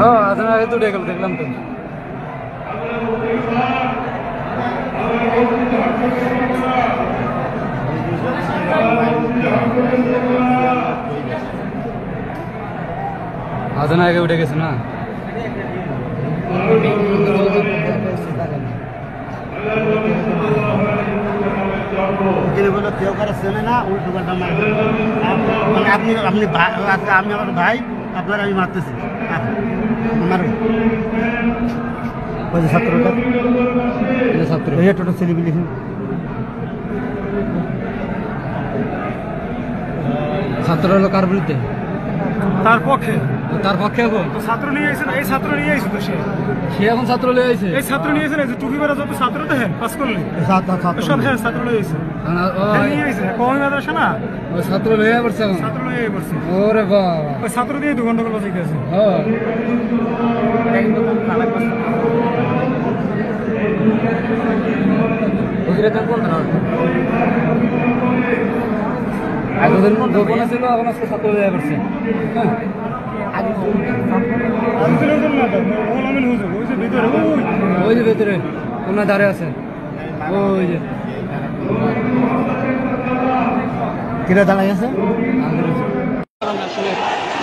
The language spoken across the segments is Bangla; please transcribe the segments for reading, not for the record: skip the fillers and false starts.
হ্যাঁ আধা আগে তো দেখলাম তো আধা আগে উঠে গেছে না কেউ কারো চেনে না উল্টো পাল্টা মানে আপনি আমি আমার ভাই আপনার আমি মারতেছি আমার ছাত্রটা ছাত্র টোটাল ছেলেপিলি ছাত্র হলো কার বিরুদ্ধে তার পক্ষে এখন ছাত্র নিয়ে এসে এই ছাত্র নিয়ে এসে তো সে এখন ছাত্র লিয়ে আইছে এই ছাত্র নিয়ে এসে টুপি বেড়া যত ছাত্র দেখেন পাস করলে সব হ্যাঁ ছাত্র লিয়ে এসে নিয়ে এসে কমই মাদ্রাসা না ওই ছাত্র লিয়ে পড়ছে এখন ছাত্র লিয়ে পড়ছে ওরে বাবা ওই ছাত্র দিয়ে 2 ঘন্টা করে বসে গেছে হ্যাঁ ওইটা তো কোন না এতদিন গোপনে ছিল এখন আজকে ছাত্র লিয়ে পড়ছে ওই যে ভেতরে কোনা দাঁড়ে আছে ওই যে কিরা দাঁড়াই আছে আসলে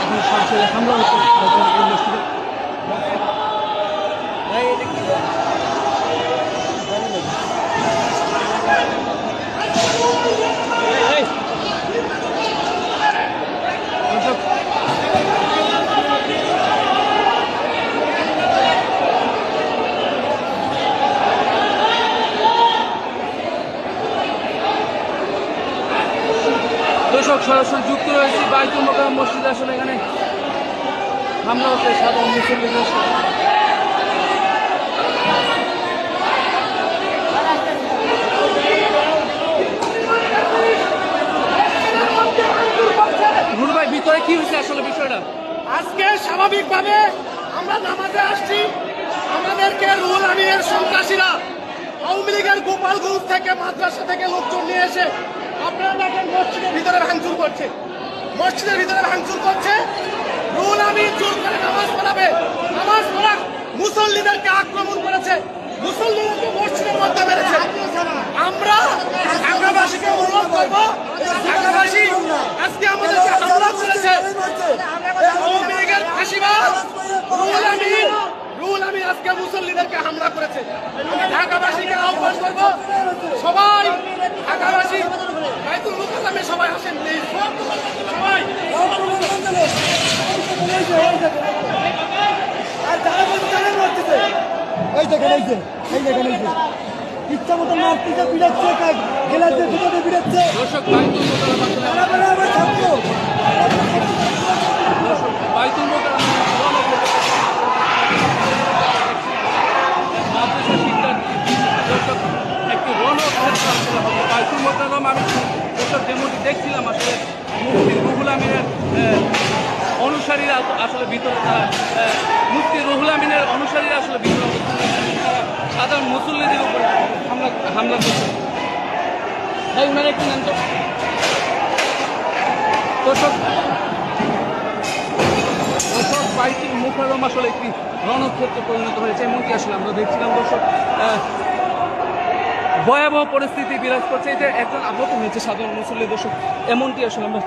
এখন সরাসরি হামলা হচ্ছে দর্শক সরাসরি যুক্ত রয়েছে বাইতুল মোকাররম মসজিদে আসলে এখানে হামলা হচ্ছে সাধারণ মুসল্লিদের রুল ভাই ভিতরে কি হয়েছে আসলে বিষয়টা আজকে স্বাভাবিকভাবে আমরা নামাজে আসছি আমাদেরকে রুহুল আমিনের সন্ত্রাসীরা আওয়ামী লীগের গোপালগঞ্জ থেকে মাদ্রাসা থেকে লোকজন নিয়ে এসে আপনারা দেখেন মসজিদের ভিতরে ভাঙচুর করছে রুহুল আমিন জোর করে নামাজ পড়াবে নামাজ পড়া মুসল্লিদেরকে আক্রমণ করেছে মুসল্লিদেরকে মসজিদের মধ্যে মেরেছে আমরা ঢাকাবাসীকে অনুরোধ করবো ঢাকাবাসী আজকে আমাদেরকে হামলা করেছে আওয়ামী লীগের ফাঁসিবাদ রুহুল আমিন আজকে মুসল্লিদেরকে হামলা করেছে ঢাকাবাসীকে আহ্বান করবো সবাই ঢাকাবাসী বাইতুল মুকাররমে সবাই আসেন প্লিজ সবাই ইচ্ছা মতো মারতেছে বিড়াচ্ছে গেলাতে দুটোতে বিড়াচ্ছে বাইতুল মোকাররম একটি রণক্ষেত্র বাইতুল মোকাররম আমি যেমনটি দেখছিলাম আসলে মুফতি রুহুল আমিনের অনুসারীরা আসলে ভিতরে মুফতি রুহুল আমিনের অনুসারীরা আসলে ভিতরে সাধারণ মুসল্লিদের উপরে হামলা করছে তাই ওনারা একটু নেন তো দর্শক বাইতুল মোকাররম আসলে একটি রণক্ষেত্রে পরিণত হয়েছে এমনকি আসলে আমরা দেখছিলাম দর্শক ভয়াবহ পরিস্থিতি বিরাজ করছে এটা একজন আহত হয়েছে সাধারণ মুসল্লি দর্শক এমনটি আসলে আমরা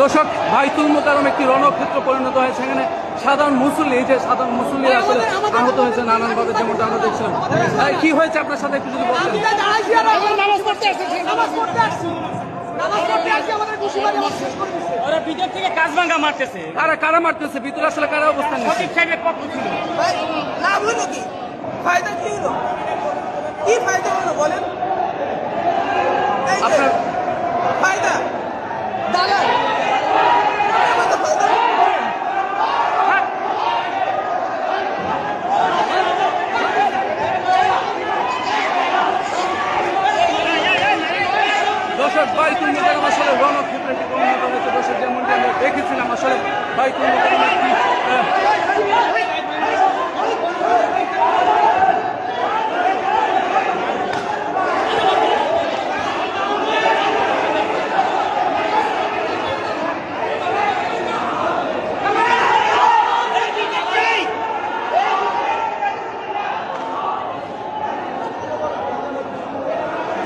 দর্শক বাইতুল মোকাররম একটি রণক্ষেত্র পরিণত হয়েছে এখানে সাধারণ মুসল্লি এই যে সাধারণ মুসল্লি আসলে আহত হয়েছে নানানভাবে যেমনটা আমরা দেখছিলাম কি হয়েছে আপনার সাথে একটু যদি বলতেন ওরা ভিতর থেকে কাজ ভাঙা মারতেছে কারা মারতেছে ভিতরে আসলে কারা অবস্থান সঠিক সাহেবের পক্ষ ছিল লাভ হলো কি ফায়দা কি হলো কি ফায়দা হলো বলেন আপনার ফায়দা দালাল দর্শক বাইতুল মোকাররম আসলে রণক্ষেত্রে পরিণত হয়েছে দর্শক যেমনটি আমরা দেখেছিলাম আসলে বাইতুল মোকাররম একটি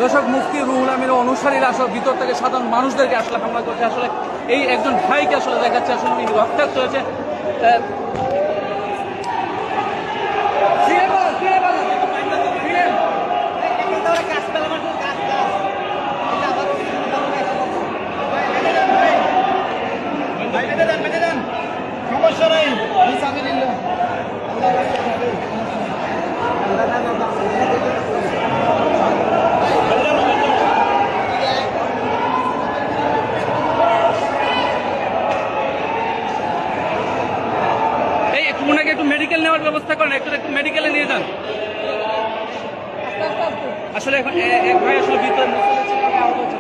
দর্শক, মুফতি রুহুল আমির অনুসারীরা আসলে ভিতর থেকে সাধারণ মানুষদেরকে আসলে হামলা করছে। আসলে এই একজন ভাইকে আসলে দেখাচ্ছে আসলে উনি রক্তাক্ত হয়েছে। সমস্যা নেই। এই একটু ওনাকে একটু মেডিকেল নেওয়ার ব্যবস্থা করেন, একটু একটু মেডিকেলে নিয়ে যান। আসলে এখন এক ভাই আসলে ভিতরে মুসল্লি ছিল, আহত হয়েছে।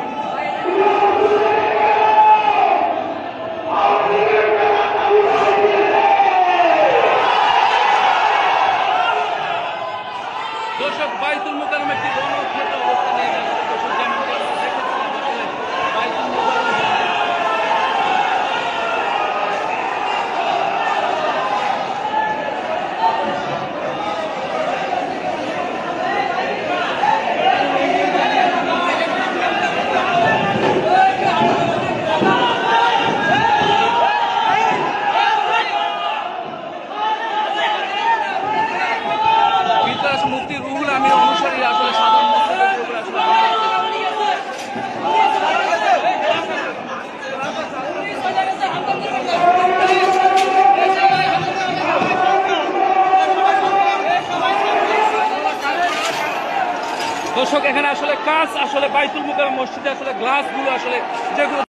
দর্শক, বাইতুল মুকাররম একটি রণক্ষেত্র অবস্থা নিয়ে যাচ্ছে। দর্শক, যেমনটি আমরা দেখেছিলাম আসলে বাইতুল মুকাররম ভিতরে আসলে মুফতি রুহুল আমির অনুসারীরা আসলে সাধারণ মুসলিমদের উপরে আসলে দর্শক, এখানে আসলে কাঁচ আসলে বাইতুল মুকাররম মসজিদে আসলে গ্লাসগুলো আসলে যেগুলো